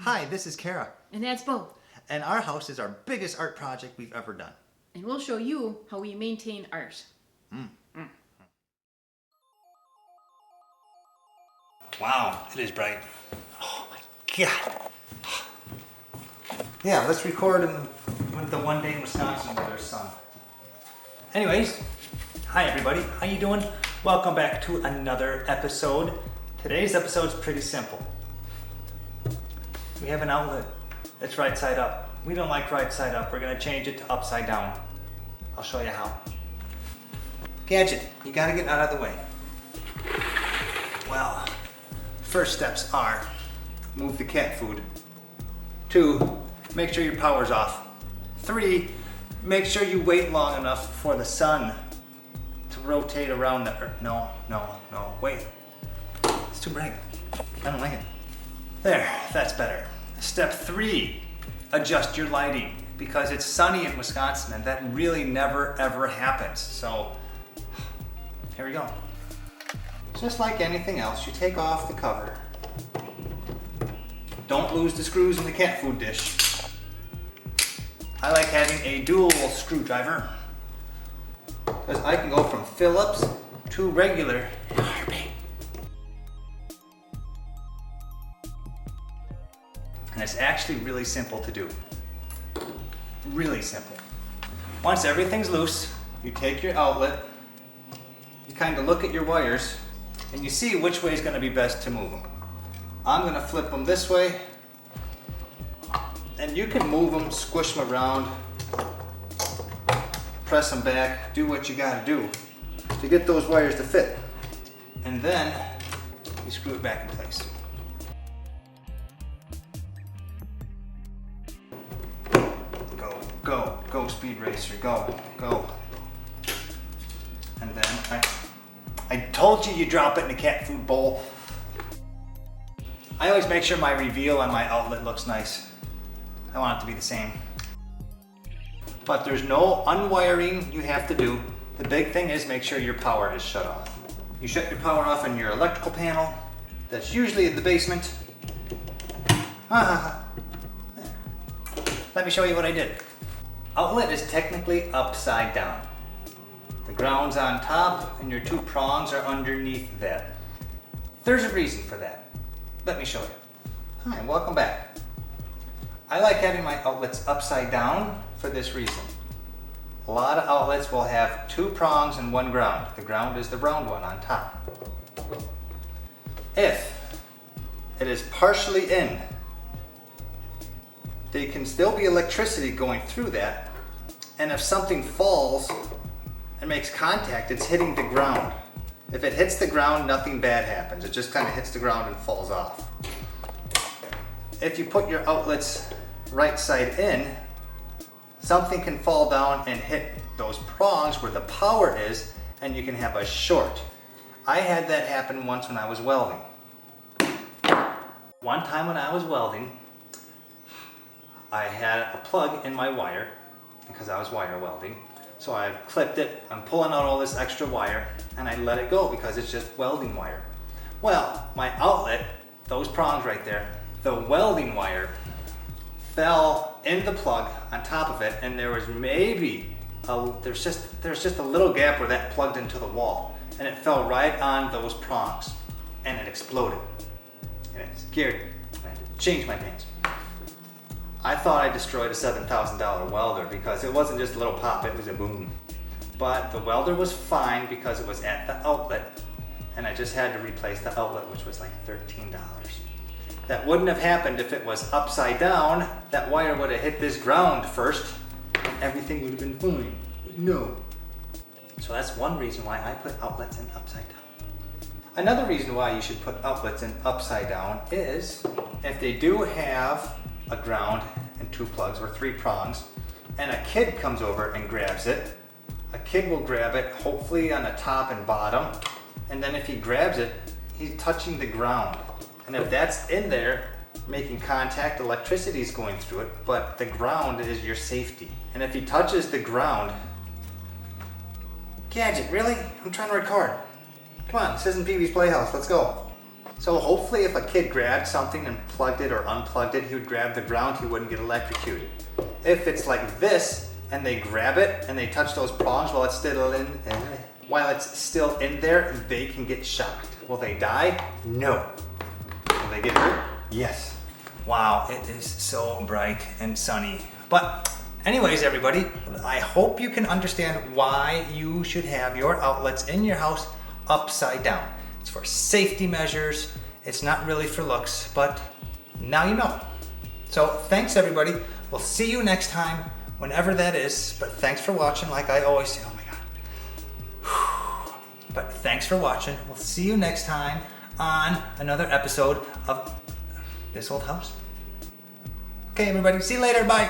Hi, this is Kara, And that's Beau. and our house is our biggest art project we've ever done. And we'll show you how we maintain art. Wow, it is bright. Oh my God. Yeah, let's record with the one day in Wisconsin with our son. Anyways, hi everybody, how you doing? Welcome back to another episode. Today's episode's pretty simple. We have an outlet that's right side up. We don't like right side up. We're gonna change it to upside down. I'll show you how. Gadget, you gotta get out of the way. Well, first steps are move the cat food. 2, make sure your power's off. 3, make sure you wait long enough for the sun to rotate around the earth. No, wait. It's too bright. I don't like it. There, that's better. Step 3, adjust your lighting because it's sunny in Wisconsin and that really never ever happens. So here we go. Just like anything else, you take off the cover. Don't lose the screws in the cat food dish. I like having a dual screwdriver because I can go from Phillips to regular Harvey. And it's actually really simple to do. Really simple. Once everything's loose, you take your outlet, you kind of look at your wires, and you see which way is going to be best to move them. I'm going to flip them this way, and you can move them, squish them around, press them back, do what you got to do to get those wires to fit. And then you screw it back in place. Go, Speed Racer, go. And then I told you drop it in the cat food bowl. I always make sure my reveal on my outlet looks nice. I want it to be the same. But there's no unwiring you have to do. The big thing is make sure your power is shut off. You shut your power off in your electrical panel. That's usually in the basement. Let me show you what I did. Outlet is technically upside down. The ground's on top and your 2 prongs are underneath that. There's a reason for that. Let me show you. Hi, welcome back. I like having my outlets upside down for this reason. A lot of outlets will have 2 prongs and 1 ground. The ground is the round one on top. If it is partially in, there can still be electricity going through that, and if something falls and makes contact, it's hitting the ground. If it hits the ground, nothing bad happens. It just kind of hits the ground and falls off. If you put your outlets right side in, something can fall down and hit those prongs where the power is, and you can have a short. I had that happen once when I was welding. One time when I was welding, I had a plug in my wire because I was wire welding. So I clipped it, I'm pulling out all this extra wire, and I let it go because it's just welding wire. Well, my outlet, those prongs right there, the welding wire fell in the plug on top of it, and there was there's just a little gap where that plugged into the wall, and it fell right on those prongs, and it exploded. And it scared me. I had to change my pants. I thought I destroyed a $7,000 welder because it wasn't just a little pop, it was a boom. But the welder was fine because it was at the outlet, and I just had to replace the outlet, which was like $13. That wouldn't have happened if it was upside down. That wire would have hit this ground first, and everything would have been fine. But no. So that's one reason why I put outlets in upside down. Another reason why you should put outlets in upside down is if they do have a ground and 2 plugs or 3 prongs, and a kid comes over and grabs it, a kid will grab it hopefully on the top and bottom, and then if he grabs it, he's touching the ground. And if that's in there making contact, electricity is going through it, but the ground is your safety. And if he touches the ground, Gadget, really? I'm trying to record. Come on, this isn't Pee-wee's Playhouse, let's go. So hopefully if a kid grabbed something and plugged it or unplugged it, he would grab the ground, he wouldn't get electrocuted. If it's like this and they grab it and they touch those prongs while it's still in there, they can get shocked. Will they die? No. Will they get hurt? Yes. Wow, it is so bright and sunny. But anyways, everybody, I hope you can understand why you should have your outlets in your house upside down. It's for safety measures. It's not really for looks, but now you know. So thanks, everybody. We'll see you next time, whenever that is. But thanks for watching, like I always say. Oh my God. But thanks for watching. We'll see you next time on another episode of This Old House. Okay, everybody. See you later. Bye.